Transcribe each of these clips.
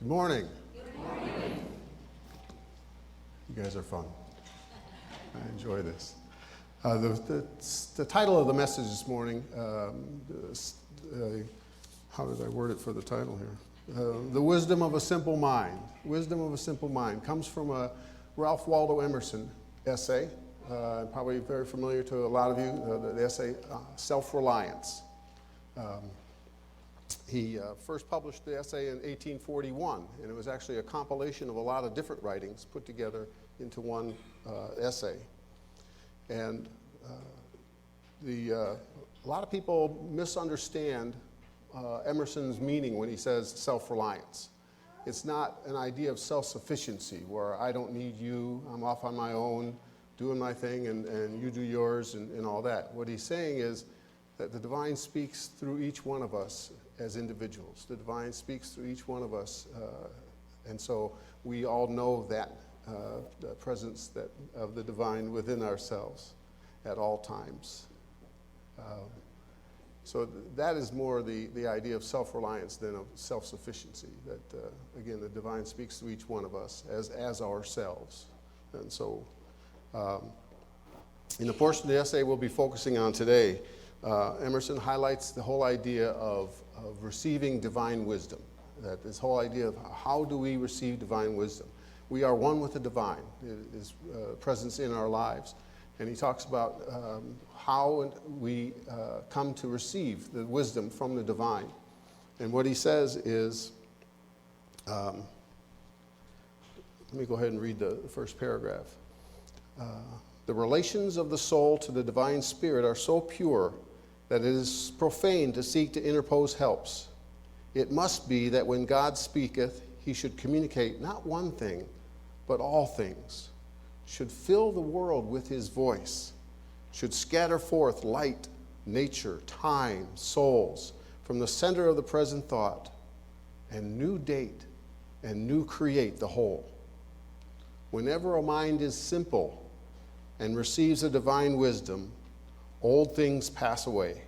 Good morning. Good morning. You guys are fun. I enjoy this. The title of the message this morning, how did I word it for the title here? The Wisdom of a Simple Mind. Wisdom of a Simple Mind comes from a Ralph Waldo Emerson essay, probably very familiar to a lot of you, the essay Self-Reliance. He first published the essay in 1841, and it was actually a compilation of a lot of different writings put together into one essay. And a lot of people misunderstand Emerson's meaning when he says self-reliance. It's not an idea of self-sufficiency where I don't need you, I'm off on my own, doing my thing, and you do yours and all that. What he's saying is that the divine speaks through each one of us as individuals. The divine speaks through each one of us, and so we all know that the presence of the divine within ourselves at all times. So that is more the idea of self-reliance than of self-sufficiency, that, again, the divine speaks to each one of us as ourselves. And so in the portion of the essay we'll be focusing on today, Emerson highlights the whole idea of receiving divine wisdom, that this whole idea of how do we receive divine wisdom. We are one with the divine, His presence in our lives. And he talks about how we come to receive the wisdom from the divine. And what he says is, let me go ahead and read the first paragraph. The relations of the soul to the divine spirit are so pure that it is profane to seek to interpose helps. It must be that when God speaketh, he should communicate not one thing, but all things, should fill the world with his voice, should scatter forth light, nature, time, souls, from the center of the present thought, and new date and new create the whole. Whenever a mind is simple and receives a divine wisdom, old things pass away.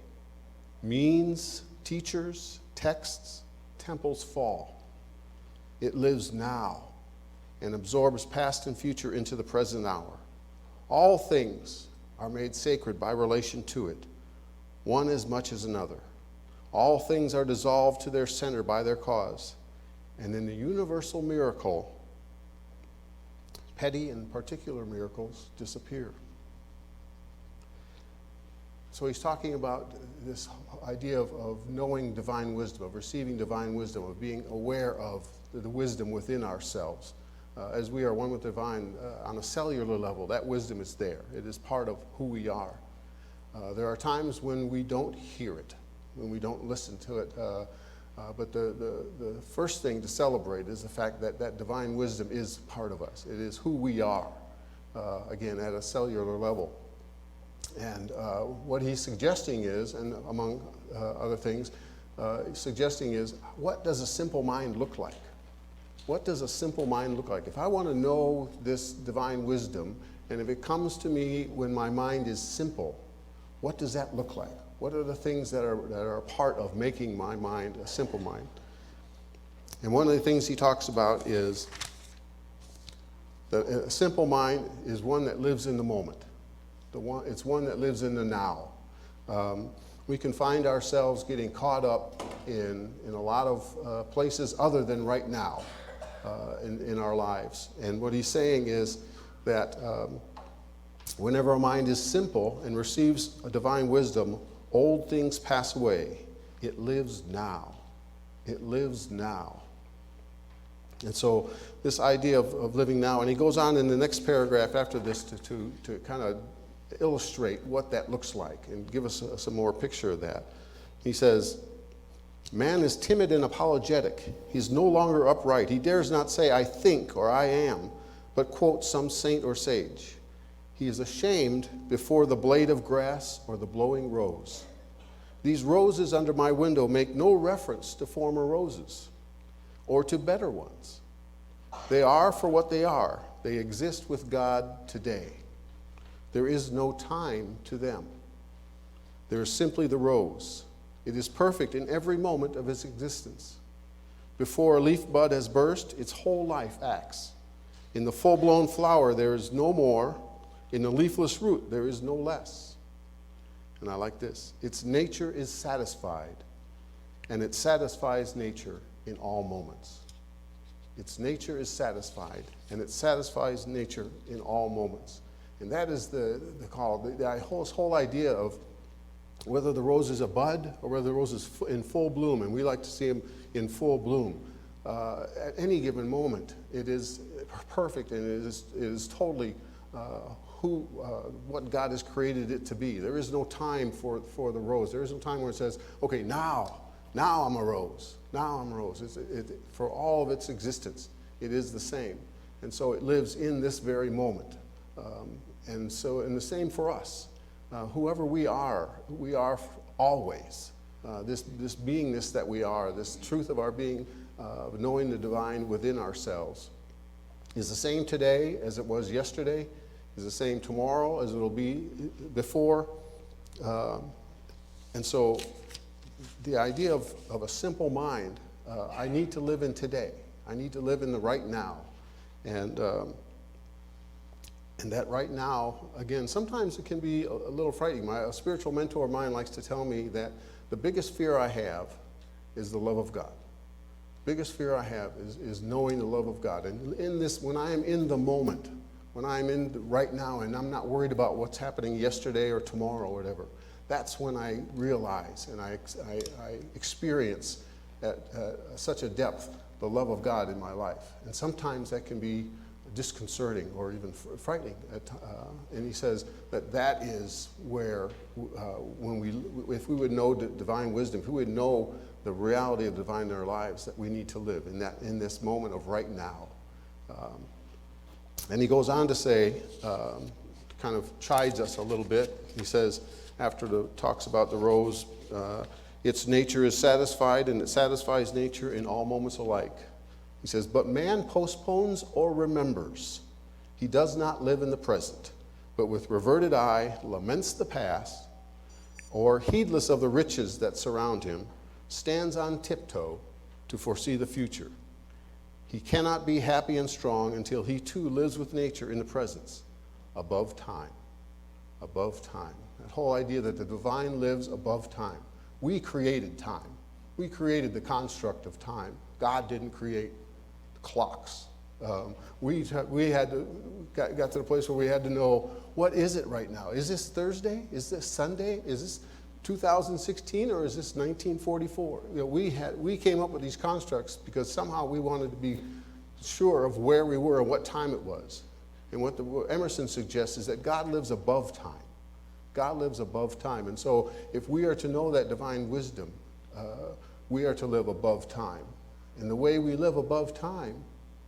Means, teachers, texts, temples fall. It lives now and absorbs past and future into the present hour. All things are made sacred by relation to it, one as much as another. All things are dissolved to their center by their cause. And in the universal miracle, petty and particular miracles disappear. So he's talking about this idea of knowing divine wisdom, of receiving divine wisdom, of being aware of the wisdom within ourselves. As we are one with the divine on a cellular level, that wisdom is there. It is part of who we are. There are times when we don't hear it, when we don't listen to it. But the first thing to celebrate is the fact that that divine wisdom is part of us. It is who we are, again, at a cellular level. And what he's suggesting is, and among other things, suggesting is, what does a simple mind look like? What does a simple mind look like? If I want to know this divine wisdom, and if it comes to me when my mind is simple, what does that look like? What are the things that are a part of making my mind a simple mind? And one of the things he talks about is that a simple mind is one that lives in the moment. It's one that lives in the now. We can find ourselves getting caught up in a lot of places other than right now in our lives. And what he's saying is that whenever a mind is simple and receives a divine wisdom, old things pass away. It lives now. It lives now. And so this idea of living now, and he goes on in the next paragraph after this to kind of illustrate what that looks like and give us some more picture of that. He says, man is timid and apologetic. He's no longer upright. He dares not say, I think or I am, but quote some saint or sage. He is ashamed before the blade of grass or the blowing rose. These roses under my window make no reference to former roses or to better ones. They are for what they are. They exist with God today. There is no time to them. There is simply the rose. It is perfect in every moment of its existence. Before a leaf bud has burst, its whole life acts. In the full-blown flower, there is no more. In the leafless root, there is no less. And I like this. Its nature is satisfied, and it satisfies nature in all moments. Its nature is satisfied, and it satisfies nature in all moments. And that is the call, the whole idea of whether the rose is a bud or whether the rose is in full bloom, and we like to see them in full bloom. At any given moment, it is perfect, and it is totally what God has created it to be. There is no time for the rose. There is no time where it says, okay, now I'm a rose. Now I'm a rose. For all of its existence, it is the same. And so it lives in this very moment. And the same for us. Whoever we are always. This beingness that we are, this truth of our being, knowing the divine within ourselves, is the same today as it was yesterday, is the same tomorrow as it will be before. And so the idea of a simple mind, I need to live in today. I need to live in the right now. And that right now, again, sometimes it can be a little frightening. A spiritual mentor of mine likes to tell me that the biggest fear I have is the love of God. Biggest fear I have is knowing the love of God. And in this, when I am in the moment, when I'm in right now and I'm not worried about what's happening yesterday or tomorrow or whatever, that's when I realize and I experience at such a depth the love of God in my life. And sometimes that can be disconcerting or even frightening. And he says that is where, if we would know divine wisdom, if we would know the reality of divine in our lives, that we need to live in this moment of right now. And he goes on to say, kind of chides us a little bit. He says, after talks about the rose, its nature is satisfied, and it satisfies nature in all moments alike. He says, but man postpones or remembers. He does not live in the present, but with reverted eye laments the past, or heedless of the riches that surround him, stands on tiptoe to foresee the future. He cannot be happy and strong until he too lives with nature in the presence, above time. Above time. That whole idea that the divine lives above time. We created time. We created the construct of time. God didn't create clocks. We got to the place where we had to know, what is it right now? Is this Thursday? Is this Sunday? Is this 2016 or is this 1944? We came up with these constructs because somehow we wanted to be sure of where we were and what time it was. And what Emerson suggests is that God lives above time. God lives above time. And so if we are to know that divine wisdom, we are to live above time. And the way we live above time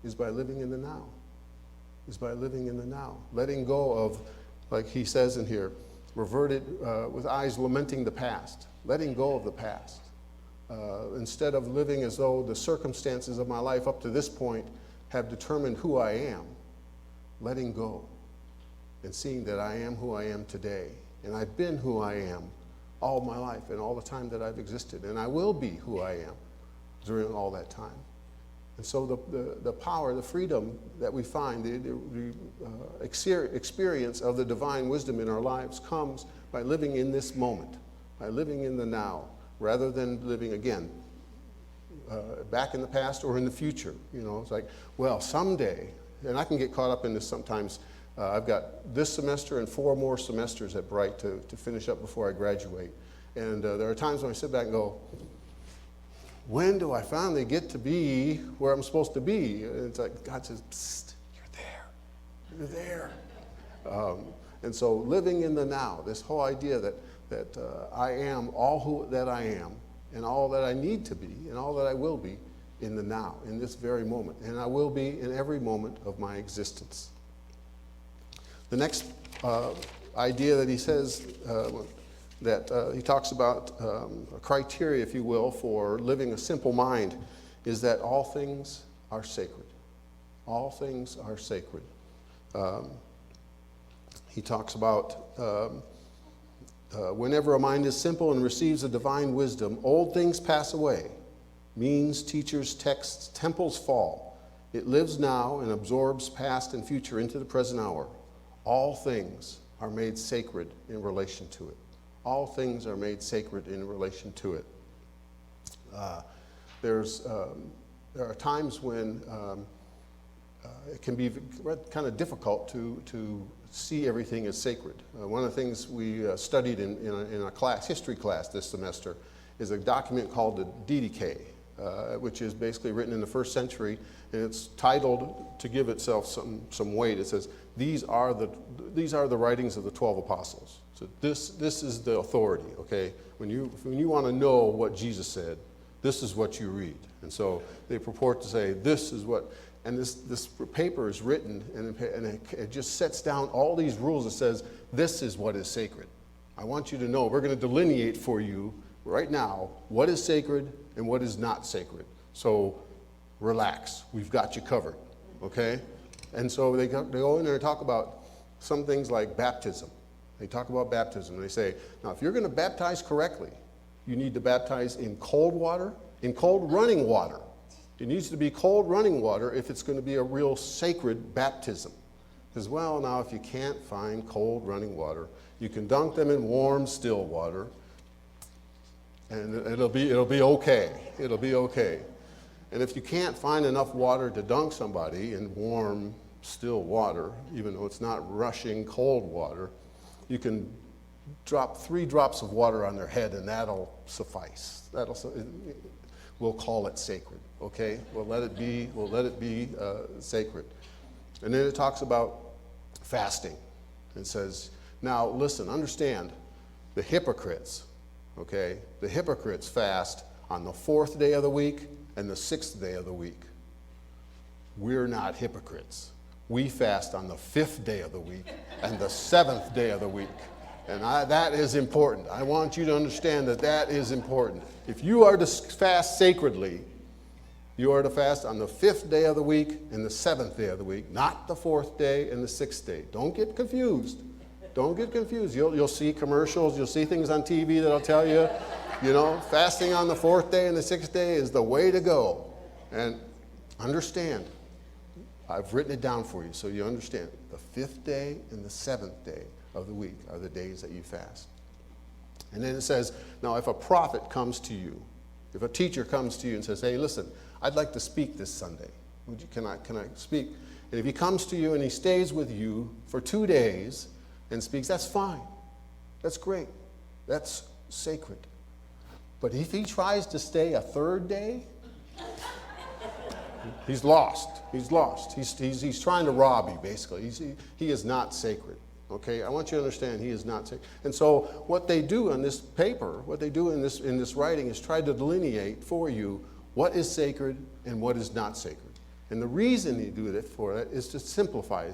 is by living in the now. Is by living in the now. Letting go of, like he says in here, reverted with eyes lamenting the past. Letting go of the past. Instead of living as though the circumstances of my life up to this point have determined who I am. Letting go and seeing that I am who I am today. And I've been who I am all my life and all the time that I've existed. And I will be who I am during all that time. And so the power, the freedom that we find, the experience of the divine wisdom in our lives comes by living in this moment, by living in the now, rather than living, again, back in the past or in the future. It's like, well, someday, and I can get caught up in this sometimes. I've got this semester and 4 more semesters at Bright to finish up before I graduate. And there are times when I sit back and go, when do I finally get to be where I'm supposed to be? And it's like God says, psst, you're there. And so living in the now, this whole idea that I am all that I am and all that I need to be and all that I will be in the now, in this very moment. And I will be in every moment of my existence. The next idea that he says, that he talks about a criteria, if you will, for living a simple mind, is that all things are sacred. All things are sacred. He talks about whenever a mind is simple and receives a divine wisdom, old things pass away means, teachers, texts, temples fall. It lives now and absorbs past and future into the present hour. All things are made sacred in relation to it. All things are made sacred in relation to it. There are times when it can be kind of difficult to see everything as sacred. One of the things we studied in a class, history class this semester, is a document called the DDK, which is basically written in the first century, and it's titled, to give itself some weight, it says, these are the writings of the 12 apostles. So this is the authority, okay? When you want to know what Jesus said, this is what you read. And so they purport to say, this is what, and this paper is written, and it just sets down all these rules. It says, this is what is sacred. I want you to know, we're going to delineate for you right now what is sacred and what is not sacred. So relax, we've got you covered, okay? And so they go in there and talk about some things like baptism. They talk about baptism. They say, now if you're going to baptize correctly, you need to baptize in cold water, in cold running water. It needs to be cold running water if it's going to be a real sacred baptism. As well, now if you can't find cold running water, you can dunk them in warm, still water, and it'll be okay. It'll be okay. And if you can't find enough water to dunk somebody in warm, still water, even though it's not rushing cold water, you can drop 3 drops of water on their head, and that'll suffice. We'll call it sacred, okay? We'll let it be sacred. And then it talks about fasting. It says, now listen, understand, the hypocrites, okay? The hypocrites fast on the 4th day of the week and the 6th day of the week. We're not hypocrites. We fast on the 5th day of the week and the 7th day of the week. And that is important. I want you to understand that is important. If you are to fast sacredly, you are to fast on the 5th day of the week and the 7th day of the week, not the 4th day and the 6th day. Don't get confused. Don't get confused. You'll see commercials, you'll see things on TV that'll tell you, fasting on the 4th day and the 6th day is the way to go. And understand, I've written it down for you so you understand. The 5th day and the 7th day of the week are the days that you fast. And then it says, now if a prophet comes to you, if a teacher comes to you and says, hey, listen, I'd like to speak this Sunday. Can I speak? And if he comes to you and he stays with you for 2 days and speaks, that's fine. That's great. That's sacred. But if he tries to stay a 3rd day, he's lost. He's lost. He's trying to rob you, basically. He is not sacred. Okay, I want you to understand he is not sacred. And so what they do on this paper, what they do in this writing is try to delineate for you what is sacred and what is not sacred. And the reason they do it for that is to simplify.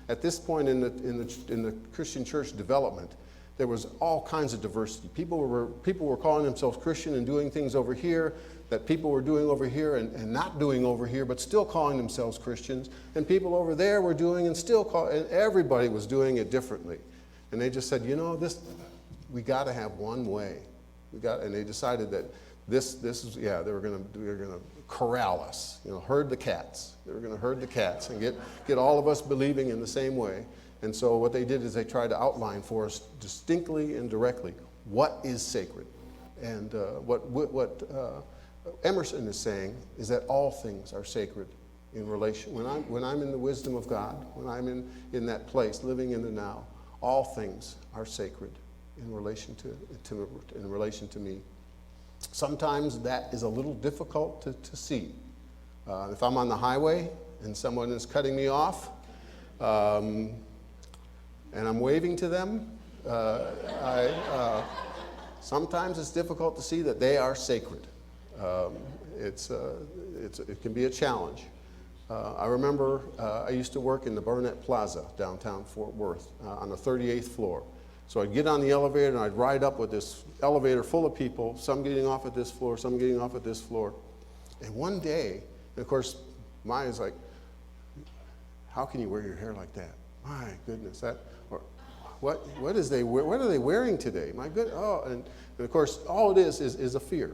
At this point in the Christian church development, there was all kinds of diversity. People were calling themselves Christian and doing things over here that people were doing over here and not doing over here, but still calling themselves Christians. And people over there were doing and and everybody was doing it differently. And they just said, we got to have one way. And they decided that this is, they were going to corral us, herd the cats. They were going to herd the cats and get all of us believing in the same way. And so what they did is they tried to outline for us distinctly and directly what is sacred. And what Emerson is saying is that all things are sacred in relation. When I'm in the wisdom of God, when I'm in that place, living in the now, all things are sacred in relation to me. Sometimes that is a little difficult to see. If I'm on the highway and someone is cutting me off, and I'm waving to them, sometimes it's difficult to see that they are sacred. It can be a challenge. I remember I used to work in the Burnett Plaza, downtown Fort Worth, on the 38th floor. So I'd get on the elevator and I'd ride up with this elevator full of people, some getting off at this floor, some getting off at this floor. And one day, and of course, mine is like, how can you wear your hair like that? My goodness, what are they wearing today? My good, and of course, all it is a fear.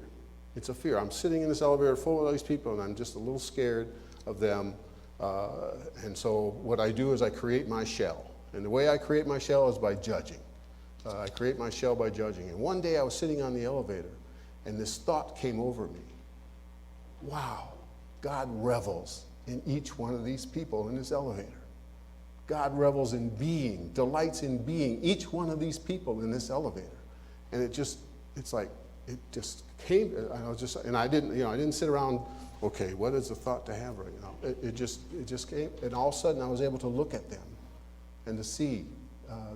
It's a fear. I'm sitting in this elevator full of all these people, and I'm just a little scared of them. And so what I do is I create my shell. And the way I create my shell is by judging. I create my shell by judging. And one day I was sitting on the elevator, and this thought came over me. Wow, God revels in each one of these people in this elevator. God revels in being, delights in being each one of these people in this elevator. And it just came, and I didn't sit around, okay, what is the thought to have right now? It just came, and all of a sudden I was able to look at them and to see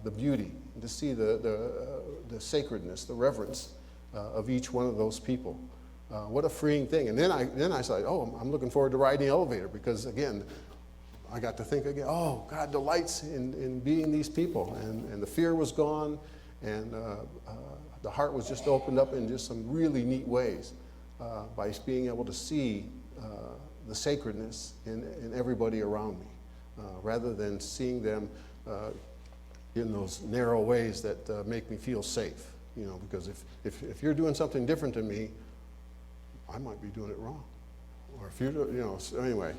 the beauty, and to see the sacredness, the reverence of each one of those people. What a freeing thing. And then I said, oh, I'm looking forward to riding the elevator, because again, I got to think again, oh, God delights in being these people. And the fear was gone, and the heart was just opened up in just some really neat ways by being able to see the sacredness in everybody around me, rather than seeing them in those narrow ways that make me feel safe. Because if you're doing something different to me, I might be doing it wrong. Or if you're, so anyway.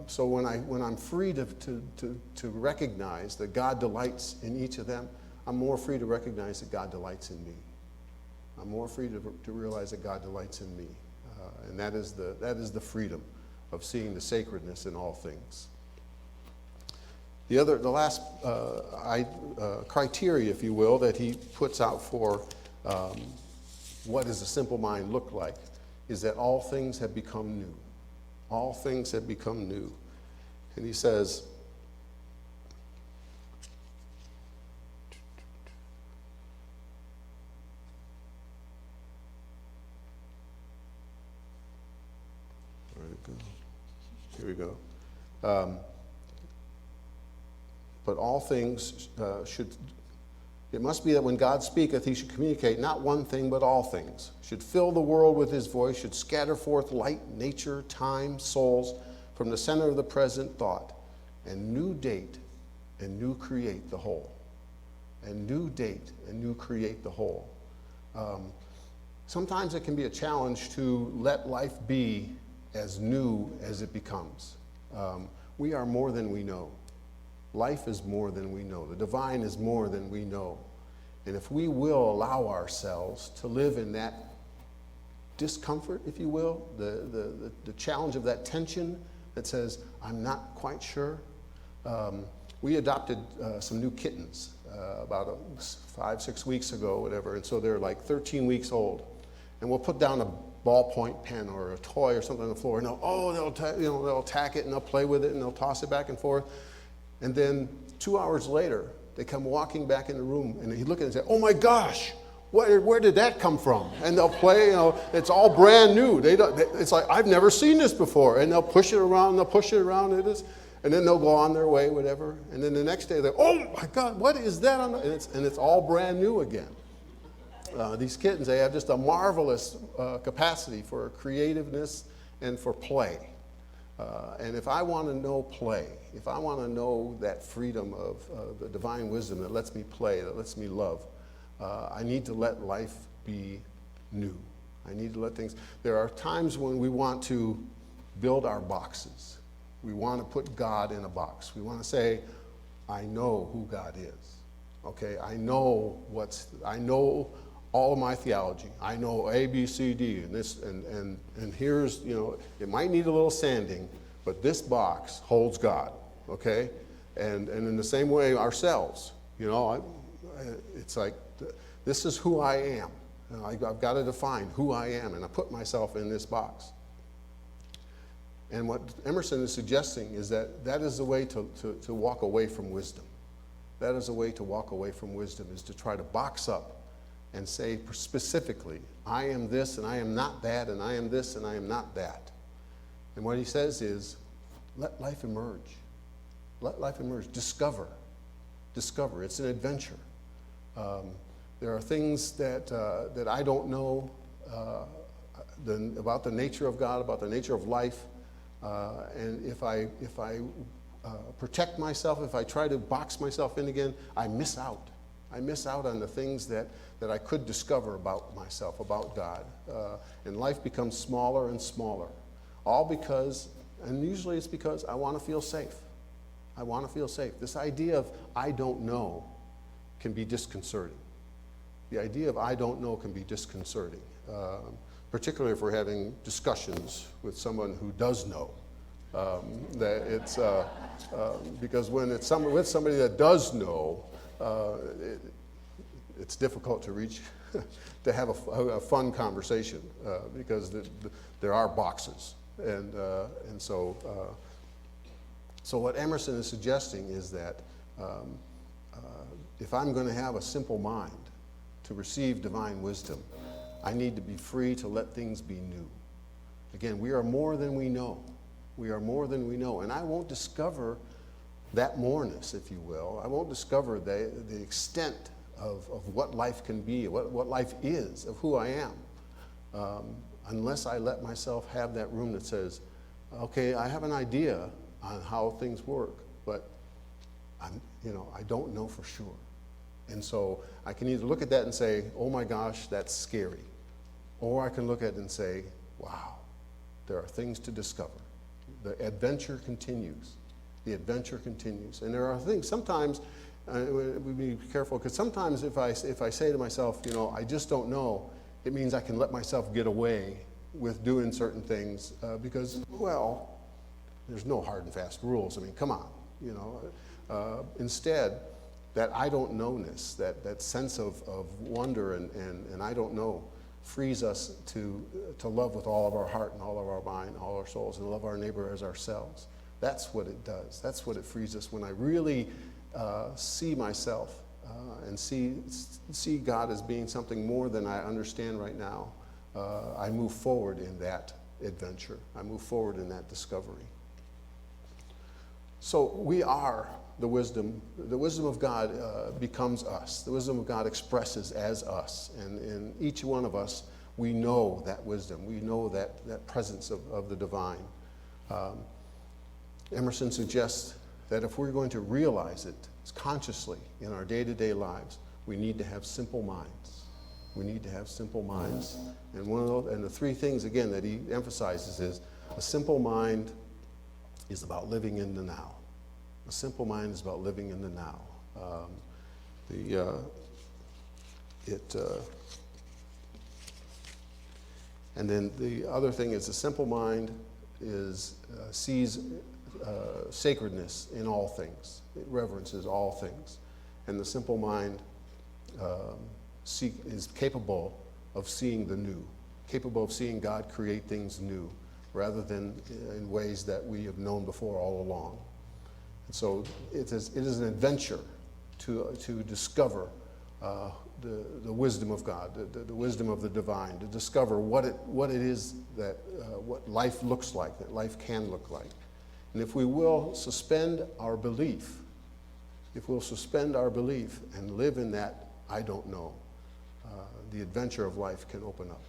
So when I'm free to recognize that God delights in each of them, I'm more free to recognize that God delights in me. I'm more free to realize that God delights in me. And that is the freedom of seeing the sacredness in all things. The last criteria, if you will, that he puts out for what does a simple mind look like is that all things have become new. All things have become new. And he says, where did it go? Here we go. But all things it must be that when God speaketh, he should communicate not one thing, but all things, should fill the world with his voice, should scatter forth light, nature, time, souls, from the center of the present thought, and new date and new create the whole. And new date and new create the whole. Sometimes it can be a challenge to let life be as new as it becomes. We are more than we know. Life is more than we know. The divine is more than we know. And if we will allow ourselves to live in that discomfort, if you will, the challenge of that tension that says, I'm not quite sure. We adopted some new kittens about 5-6 weeks ago, whatever, and so they're like 13 weeks old. And we'll put down a ballpoint pen or a toy or something on the floor, and they'll attack it and they'll play with it and they'll toss it back and forth. And then 2 hours later, they come walking back in the room, and he look at it and say, oh my gosh, where did that come from? And they'll play, it's all brand new. It's like, I've never seen this before. And they'll push it around, and then they'll go on their way, whatever. And then the next day, they're, oh my God, what is that? And it's all brand new again. These kittens, they have just a marvelous capacity for creativeness and for play. And if I want to know play, if I want to know that freedom of the divine wisdom that lets me play, that lets me love, I need to let life be new. I need to let things. There are times when we want to build our boxes. We want to put God in a box. We want to say, I know who God is. Okay, I know all of my theology. I know A, B, C, D, and this, and here's, it might need a little sanding, but this box holds God, okay? And in the same way, ourselves, it's like, this is who I am. I've got to define who I am, and I put myself in this box. And what Emerson is suggesting is that is the way to walk away from wisdom. That is a way to walk away from wisdom, is to try to box up and say specifically, I am this and I am not that, and I am this and I am not that. And what he says is, let life emerge. Let life emerge. Discover. It's an adventure. There are things that I don't know about the nature of God, about the nature of life. And if I protect myself, if I try to box myself in again, I miss out. I miss out on the things that I could discover about myself, about God. And life becomes smaller and smaller. All because, and usually it's because I want to feel safe. I want to feel safe. This idea of I don't know can be disconcerting. The idea of I don't know can be disconcerting, particularly if we're having discussions with someone who does know. That it's because when it's with somebody that does know, it's difficult to reach to have a fun conversation because there are boxes, and so what Emerson is suggesting is that if I'm going to have a simple mind to receive divine wisdom, I need to be free to let things be new. Again, we are more than we know. We are more than we know. And I won't discover that moreness, if you will. I won't discover the extent of what life can be, what life is, of who I am, unless I let myself have that room that says, okay, I have an idea on how things work, but I don't know for sure. And so I can either look at that and say, oh my gosh, that's scary. Or I can look at it and say, wow, there are things to discover. The adventure continues. The adventure continues. And there are things, sometimes, we be careful, because sometimes if I say to myself, I just don't know, it means I can let myself get away with doing certain things because, well, there's no hard and fast rules. I mean, come on, Instead, that I don't knownness, that sense of wonder and I don't know, frees us to love with all of our heart and all of our mind, all our souls, and love our neighbor as ourselves. That's what it does. That's what it frees us when I really see myself and see God as being something more than I understand right now. I move forward in that adventure. I move forward in that discovery. So we are the wisdom of God becomes us. The wisdom of God expresses as us. And in each one of us, we know that wisdom. We know that presence of the divine. Emerson suggests that if we're going to realize it consciously in our day-to-day lives, we need to have simple minds. We need to have simple minds. And the three things, again, that he emphasizes is a simple mind is about living in the now. A simple mind is about living in the now. And then the other thing is a simple mind sees sacredness in all things. It reverences all things. And the simple mind is capable of seeing the new, capable of seeing God create things new, rather than in ways that we have known before all along. And so it is an adventure to discover the wisdom of God, the wisdom of the divine, to discover what it is that what life looks like, that life can look like. And if we will suspend our belief, and live in that I don't know, the adventure of life can open up.